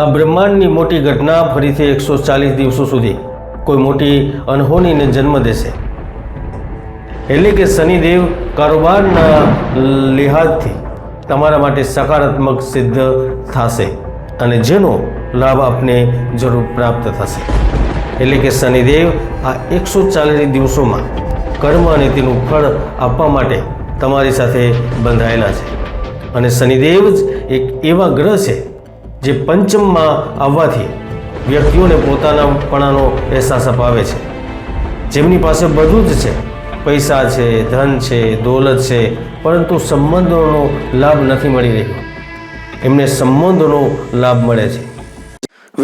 આ બ્રહ્માંડની મોટી ઘટના ફરીથી 140 દિવસો સુધી કોઈ મોટી અનહોનીને જન્મ દેશે। એટલે કે શનિદેવ કારોબારના લિહાજથી તમારા માટે સકારાત્મક સિદ્ધ થશે અને જેનો લાભ આપને જરૂર પ્રાપ્ત થશે। એટલે કે શનિદેવ આ 140 દિવસોમાં કર્મ અને તેનું ફળ આપવા માટે તમારી સાથે બંધાયેલા છે અને શનિદેવ જ એક એવા ગ્રહ છે જે પંચમમાં આવવાથી વ્યક્તિઓને પોતાનાપણાનો અહેસાસ અપાવે છે, જેમની પાસે બધું જ છે, પૈસા છે, ધન છે, દોલત છે, પરંતુ સંબંધોનો લાભ નથી મળી રહ્યો, એમને संबंधों लाभ મળે છે।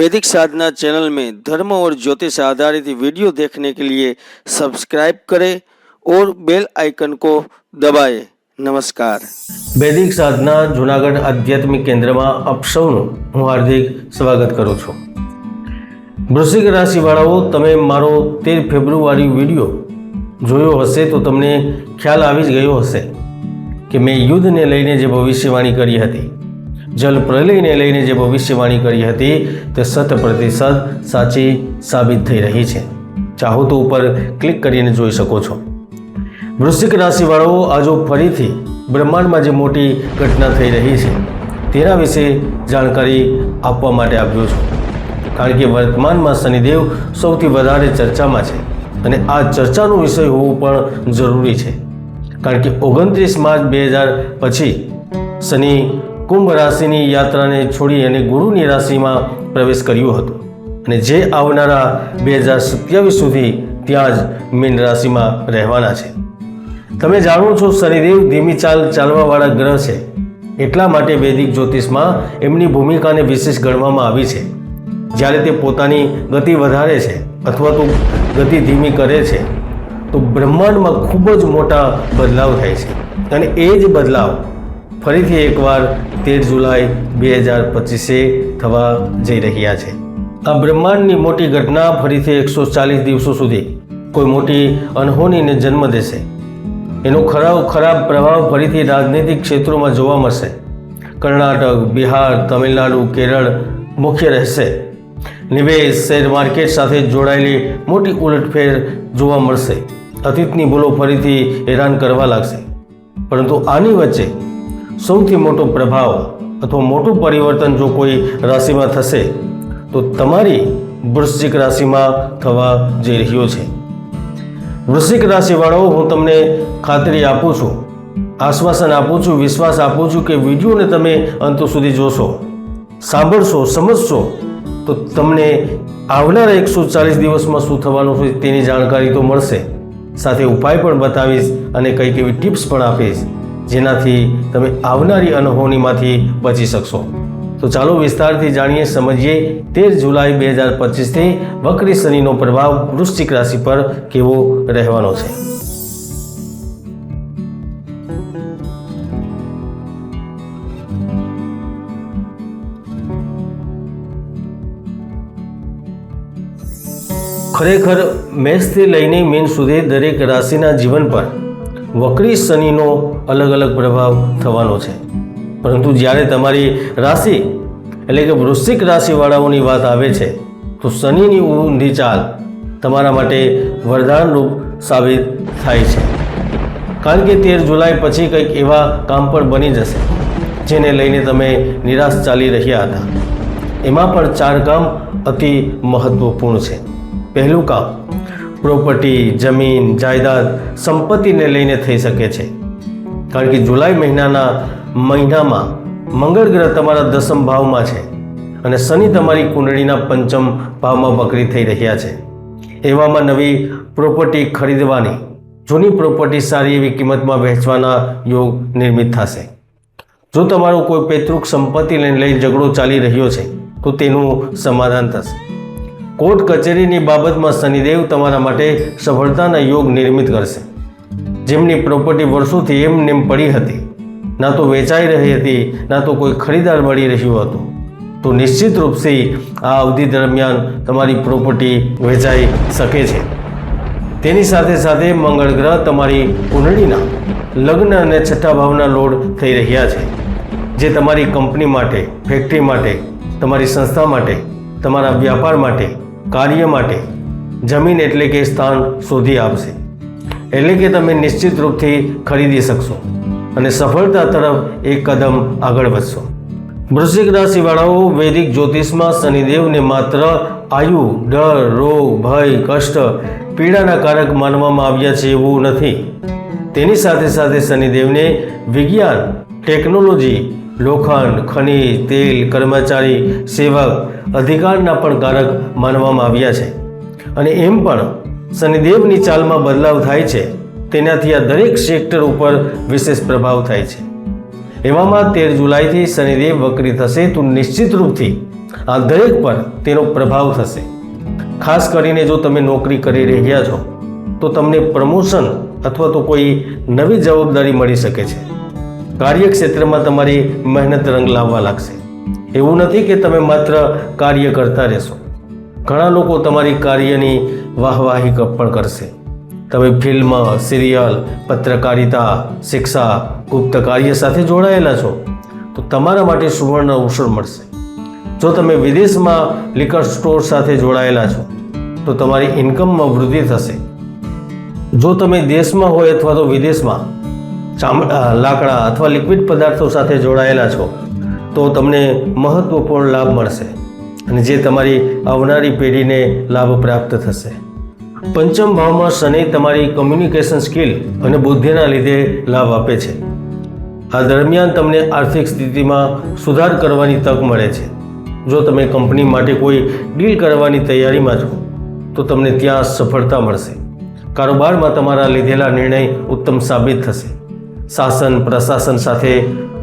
वैदिक साधना चैनल में धर्म और ज्योतिष आधारित वीडियो देखने के लिए सब्सक्राइब करें और बेल आइकन को दबाएं। नमस्कार। वैदिक साधना जूनागढ़ आध्यात्मिक केंद्र में आप सौનું હું હાર્દિક સ્વાગત કરું છું। વૃશ્ચિક રાશિવાળાઓ, તમે મારો 13 ફેબ્રુઆરી વિડીયો જોયો હશે તો તમને ખ્યાલ આવી જ ગયો હશે કે મેં યુદ્ધને લઈને જે ભવિષ્યવાણી કરી હતી, જલ પ્રલયને લઈને જે ભવિષ્યવાણી કરી હતી તે 100% સાચી સાબિત થઈ રહી છે। ચાહો તો ઉપર ક્લિક કરીને જોઈ શકો છો। વૃશ્ચિક રાશિવાળાઓ, આજો ફરીથી બ્રહ્માંડમાં જે મોટી ઘટના થઈ રહી છે તેના વિશે જાણકારી આપવા માટે આવ્યો છું, કારણ કે વર્તમાનમાં શનિદેવ સૌથી વધારે ચર્ચામાં છે અને આ ચર્ચાનો વિષય હોવો પણ જરૂરી છે, કારણ કે 29 માર્ચ 2000 પછી શનિ કુંભ રાશિની યાત્રાને છોડી અને ગુરુની રાશિમાં પ્રવેશ કર્યો હતો અને જે આવનારા 2027 સુધી ત્યાં જ મીન રાશિમાં રહેવાના છે। તમે જાણો છો, શનિદેવ ધીમી ચાલવાવાળા ગ્રહ છે, એટલા માટે વૈદિક જ્યોતિષમાં એમની ભૂમિકાને વિશેષ ગણવામાં આવી છે। જ્યારે તે પોતાની ગતિ વધારે છે અથવા તો ગતિ ધીમી કરે છે તો બ્રહ્માંડમાં ખૂબ જ મોટા બદલાવ થાય છે અને એ જ બદલાવ ફરીથી એકવાર 13 જુલાઈ 2025 થવા જઈ રહ્યા છે। આ બ્રહ્માંડની મોટી ઘટના ફરીથી 140 દિવસો સુધી કોઈ મોટી અનહોનીને જન્મ દેશે। એનો ખરાબ પ્રભાવ ફરીથી રાજનૈતિક ક્ષેત્રોમાં જોવા મળશે। કર્ણાટક, બિહાર, તમિલનાડુ, કેરળ મુખ્ય રહેશે। નિવેશ, શેર માર્કેટ સાથે જોડાયેલી મોટી ઉલટફેર જોવા મળશે। અતીતની ભૂલો ફરીથી હેરાન કરવા લાગશે, પરંતુ આની વચ્ચે સૌથી મોટો પ્રભાવ અથવા મોટું પરિવર્તન જો કોઈ રાશિમાં થશે તો તમારી વૃશ્ચિક રાશિમાં થવા જઈ રહ્યો છે। વૃશ્ચિક રાશિવાળાઓ, હું તમને ખાતરી આપું છું, આશ્વાસન આપું છું, વિશ્વાસ આપું છું કે વિડીયોને તમે અંત સુધી જોશો, સાંભળશો, સમજશો તો તમને આવનારા 140 દિવસમાં શું થવાનું છે તેની જાણકારી તો મળશે, સાથે ઉપાય પણ બતાવીશ અને કંઈક એવી ટિપ્સ પણ આપીશ જેનાથી તમે આવનારી અનહોનીમાંથી બચી શકશો। તો ચાલો વિસ્તારથી જાણીએ, સમજીએ 13 જુલાઈ 2025થી વક્રી શનિનો પ્રભાવ વૃશ્ચિક રાશિ પર કેવો રહેવાનો છે। ખરેખર મેષથી લઈને મીન સુધી દરેક રાશિના જીવન પર વક્રી શનિનો અલગ અલગ પ્રભાવ થવાનો છે, પરંતુ જ્યારે તમારી રાશિ એટલે કે વૃશ્ચિક રાશિવાળાઓની વાત આવે છે તો શનિની ઊંધી ચાલ તમારા માટે વરદાનરૂપ સાબિત થાય છે, કારણ કે 13 જુલાઈ પછી કંઈક એવા કામ પણ બની જશે જેને લઈને તમે નિરાશ ચાલી રહ્યા હતા। એમાં પણ 4 કામ અતિ મહત્વપૂર્ણ છે। પહેલું કામ પ્રોપર્ટી, જમીન, જાયદાદ, સંપત્તિને લઈને થઈ શકે છે, કારણ કે જુલાઈ મહિનામાં મંગળ ગ્રહ તમારા 10મ ભાવમાં છે અને શનિ તમારી કુંડળીના 5મ ભાવમાં વક્રી થઈ રહ્યા છે। એવામાં નવી પ્રોપર્ટી ખરીદવાની, જૂની પ્રોપર્ટી સારી એવી કિંમતમાં વહેંચવાના યોગ નિર્મિત થશે। જો તમારો કોઈ પૈતૃક સંપત્તિને લઈ ઝઘડો ચાલી રહ્યો છે તો તેનું સમાધાન થશે। કોર્ટ કચેરીની બાબતમાં શનિદેવ તમારા માટે સફળતાના યોગ નિર્મિત કરશે। જેમની પ્રોપર્ટી વર્ષોથી એમ પડી હતી, ના તો વેચાઈ રહી હતી, ના તો કોઈ ખરીદાર મળી રહ્યું હતું, તો નિશ્ચિત રૂપથી આ અવધિ દરમિયાન તમારી પ્રોપર્ટી વેચાઈ શકે છે। તેની સાથે સાથે મંગળ ગ્રહ તમારી કુંડળીના લગ્ન અને 6ઠ્ઠા ભાવના લોડ થઈ રહ્યા છે, જે તમારી કંપની માટે, ફેક્ટરી માટે તમારી સંસ્થા માટે, તમારા વ્યાપાર માટે, કાર્ય માટે જમીન એટલે કે સ્થાન શોધી આપશે, એટલે કે તમે નિશ્ચિત રૂપથી ખરીદી શકશો અને સફળતા તરફ એક કદમ આગળ વધશો. વૃશ્ચિક રાશિવાળાઓ, વૈદિક જ્યોતિષમાં શનિદેવને માત્ર આયુ, ડર, રોગ, ભય, કષ્ટ, પીડાના કારક માનવામાં આવ્યા છે એવું નથી. તેની સાથે સાથે શનિદેવને વિજ્ઞાન, ટેકનોલોજી, લોખંડ, ખનિજ, તેલ, કર્મચારી, સેવક, અધિકારના પણ કારક માનવામાં આવ્યા છે. અને એમ પણ શનિદેવની ચાલમાં બદલાવ થાય છે તેનાથી આ દરેક સેક્ટર ઉપર વિશેષ પ્રભાવ થાય છે. એવામાં 13 જુલાઈથી શનિદેવ વક્રી થશે તો નિશ્ચિત રૂપથી આ દરેક પર તેનો પ્રભાવ થશે. ખાસ કરીને જો તમે નોકરી કરી રહ્યા છો તો તમને પ્રમોશન અથવા તો કોઈ નવી જવાબદારી મળી શકે છે. કાર્યક્ષેત્રમાં તમારી મહેનત રંગ લાવવા લાગશે. એવું નથી કે તમે માત્ર કાર્ય કરતા રહેશો. ઘણા લોકો તમારી કાર્યની વાહવાહી પણ કરશે. તમે ફિલ્મ, સિરિયલ, પત્રકારિતા, શિક્ષા, ગુપ્ત કાર્ય સાથે જોડાયેલા છો તો તમારા માટે સુવર્ણ અવસર મળશે. જો તમે વિદેશમાં લિકર સ્ટોર સાથે જોડાયેલા છો તો તમારી ઇન્કમમાં વૃદ્ધિ થશે. જો તમે દેશમાં હોય અથવા તો વિદેશમાં ચામડા, લાકડા અથવા લિક્વિડ પદાર્થો સાથે જોડાયેલા છો તો તમને મહત્વપૂર્ણ લાભ મળશે અને જે તમારી આવનારી પેઢીને લાભ પ્રાપ્ત થશે. પંચમ ભાવમાં શનિ તમારી કમ્યુનિકેશન સ્કિલ અને બુદ્ધિના લીધે લાભ આપે છે. આ દરમિયાન તમને આર્થિક સ્થિતિમાં સુધાર કરવાની તક મળે છે. જો તમે કંપની માટે કોઈ ડીલ કરવાની તૈયારીમાં છો તો તમને ત્યાં સફળતા મળશે. કારોબારમાં તમારા લીધેલા નિર્ણય ઉત્તમ સાબિત થશે. શાસન પ્રશાસન સાથે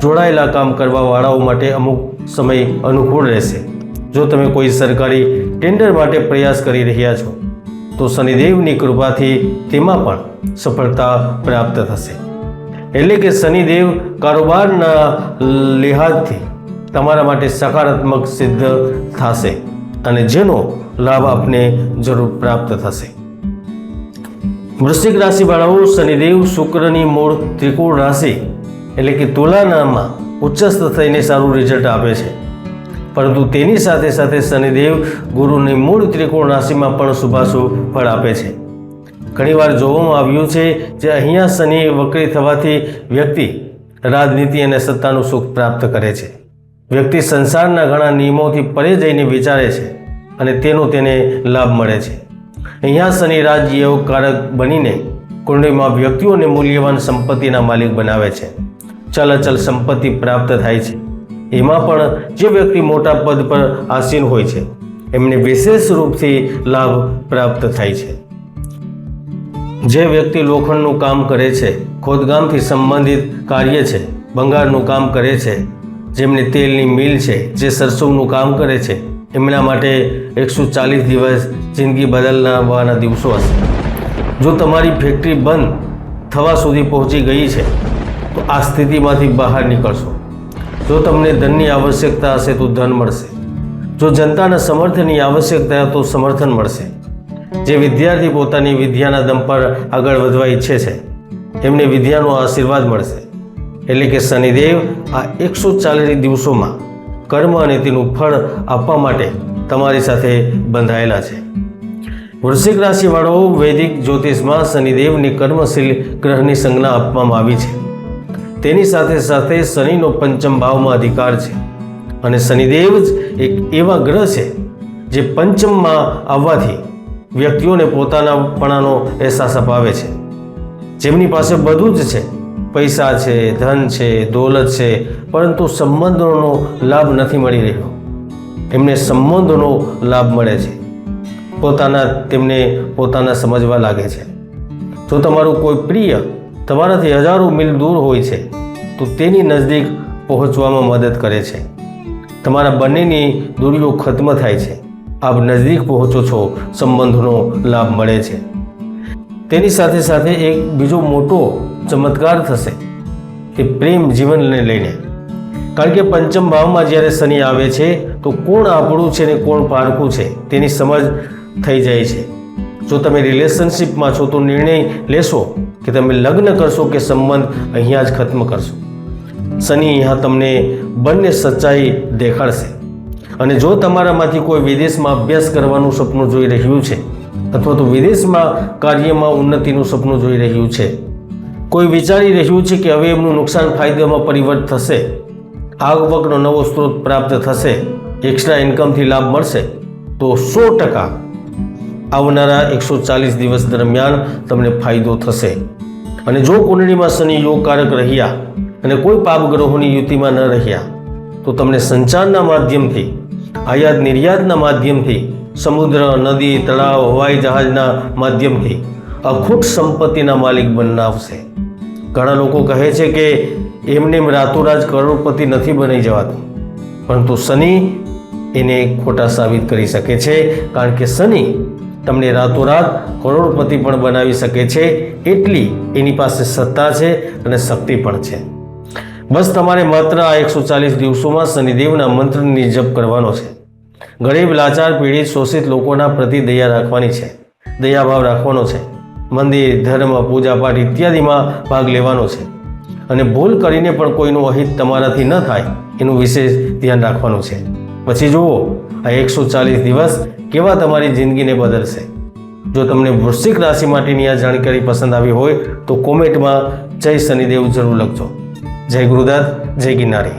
જોડાયેલા કામ કરવાવાળાઓ માટે અમુક સમય અનુકૂળ રહેશે. જો તમે કોઈ સરકારી ટેન્ડર માટે પ્રયાસ કરી રહ્યા છો તો શનિદેવની કૃપાથી તેમાં પણ સફળતા પ્રાપ્ત થશે. એટલે કે શનિદેવ કારોબારના લિહાજથી તમારા માટે સકારાત્મક સિદ્ધ થશે અને જેનો લાભ આપને જરૂર પ્રાપ્ત થશે. વૃશ્ચિક રાશિવાળાઓ, શનિદેવ શુક્રની મૂળ ત્રિકોણ રાશિ એટલે કે તુલાનામાં ઉચ્ચસ્થ થઈને સારું રિઝલ્ટ આપે છે. પરંતુ તેની સાથે સાથે શનિદેવ ગુરુની મૂળ ત્રિકોણ રાશિમાં પણ શુભાશુભ ફળ આપે છે. ઘણીવાર જોવામાં આવ્યું છે જે અહીંયા શનિ વક્રી થવાથી વ્યક્તિ રાજનીતિ અને સત્તાનું સુખ પ્રાપ્ત કરે છે. વ્યક્તિ સંસારના ઘણા નિયમોથી પરે જઈને વિચારે છે અને તેનો તેને લાભ મળે છે. અહીંયા શનિ રાજયોગકારક બનીને કુંડળીમાં વ્યક્તિઓને મૂલ્યવાન સંપત્તિના માલિક બનાવે છે. ચલ સંપત્તિ પ્રાપ્ત થાય છે. એમાં પણ જે વ્યક્તિ મોટા પદ પર આસીન હોય છે એમને વિશેષ રૂપથી લાભ પ્રાપ્ત થાય છે. જે વ્યક્તિ લોખંડનું કામ કરે છે, ખોદકામથી સંબંધિત કાર્ય છે, ભંગારનું કામ કરે છે, જેમને તેલની મિલ છે, જે સરસવનું કામ કરે છે, એમના માટે 140 દિવસ જિંદગી બદલવાના દિવસો હશે. જો તમારી ફેક્ટરી બંધ થવા સુધી પહોંચી ગઈ છે તો આ સ્થિતિમાંથી બહાર નીકળશો. જો તમને ધનની આવશ્યકતા હશે તો ધન મળશે. જો જનતાના સમર્થનની આવશ્યકતા તો સમર્થન મળશે. જે વિદ્યાર્થી પોતાની વિદ્યાના દમ પર આગળ વધવા ઈચ્છે છે એમને વિદ્યાનો આશીર્વાદ મળશે. એટલે કે શનિદેવ આ 140 દિવસોમાં કર્મ અને તેનું ફળ આપવા માટે તમારી સાથે બંધાયેલા છે. વૃશ્ચિક રાશિવાળાઓ, વૈદિક જ્યોતિષમાં શનિદેવની કર્મશીલ ગ્રહની સંજ્ઞા આપવામાં આવી છે. તેની સાથે સાથે શનિનો પંચમ ભાવમાં અધિકાર છે અને શનિદેવ જ એક એવા ગ્રહ છે જે પંચમમાં આવવાથી વ્યક્તિઓને પોતાનાપણાનો અહેસાસ અપાવે છે. જેમની પાસે બધું જ છે, પૈસા છે, ધન છે, દોલત છે, પરંતુ સંબંધોનો લાભ નથી મળી રહ્યો. એમને સંબંધોનો લાભ મળે છે. તેમને પોતાના સમજવા લાગે છે. જો તમારું કોઈ પ્રિય તમારાથી હજારો મીલ દૂર હોય છે તો તેની નજદીક પહોંચવામાં મદદ કરે છે. તમારા બંનેની દૂરીઓ ખત્મ થાય છે. આપ નજદીક પહોંચો છો, સંબંધોનો લાભ મળે છે. તેની સાથે સાથે એક બીજો મોટો ચમત્કાર થશે કે પ્રેમ જીવનને લઈને. કારણ કે પંચમ ભાવમાં જ્યારે શનિ આવે છે તો કોણ આપણું છે ને કોણ પારખું છે તેની સમજ થઈ જાય છે. જો તમે રિલેશનશિપમાં છો તો નિર્ણય લેશો કે તમે લગ્ન કરશો કે સંબંધ અહીંયા જ ખત્મ કરશો. શનિ અહીંયા તમને બંને સચ્ચાઈ દેખાડશે અને જો તમારામાંથી કોઈ વિદેશમાં અભ્યાસ કરવાનું સપનું જોઈ રહ્યું છે અથવા તો વિદેશમાં કાર્યમાં ઉન્નતિનું સપનું જોઈ રહ્યું છે, કોઈ વિચારી રહ્યું છે કે હવે એમનું નુકસાન ફાયદામાં પરિવર્તન થશે, આવકનો નવો સ્ત્રોત પ્રાપ્ત થશે, એક્સ્ટ્રા ઇન્કમથી લાભ મળશે, તો 100% આવનારા 140 દિવસ દરમિયાન તમને ફાયદો થશે. અને જો કુંડળીમાં શનિ યોગકારક રહ્યા અને કોઈ પાપ ગ્રહોની યુતિમાં ન રહ્યા તો તમને સંચારના માધ્યમથી, આયાત નિર્યાતના માધ્યમથી, સમુદ્ર, નદી, તળાવ, હવાઈ જહાજના માધ્યમથી અખૂટ સંપત્તિના માલિક બનાવશે. ઘણા લોકો કહે છે કે એમને રાતોરાત કરોડપતિ નથી બની જવાતું, પરંતુ શનિ એને ખોટા સાબિત કરી શકે છે, કારણ કે શનિ તમને રાતોરાત કરોડપતિ પણ બનાવી શકે છે. એટલી એની પાસે સત્તા છે અને શક્તિ પણ છે. બસ તમારે માત્ર આ 140 દિવસોમાં શનિદેવના મંત્રની જપ કરવાનો છે. ગરીબ, લાચાર, પીડિત, શોષિત લોકોના પ્રતિ દયા રાખવાની છે, દયાભાવ રાખવાનો છે. મંદિર, ધર્મ, પૂજાપાઠ ઇત્યાદિમાં ભાગ લેવાનો છે. અને ભૂલ કરીને પણ કોઈનું અહિત તમારાથી ન થાય એનું વિશેષ ધ્યાન રાખવાનું છે. પછી જુઓ આ 140 દિવસ કેવા તમારી જિંદગીને બદલશે. જો તમને વૃશ્ચિક રાશિ માટેની આ જાણકારી પસંદ આવી હોય તો કોમેન્ટમાં જય શનિદેવ જરૂર લખજો. જય ગુરુદત્ત, જય ગિરનારી.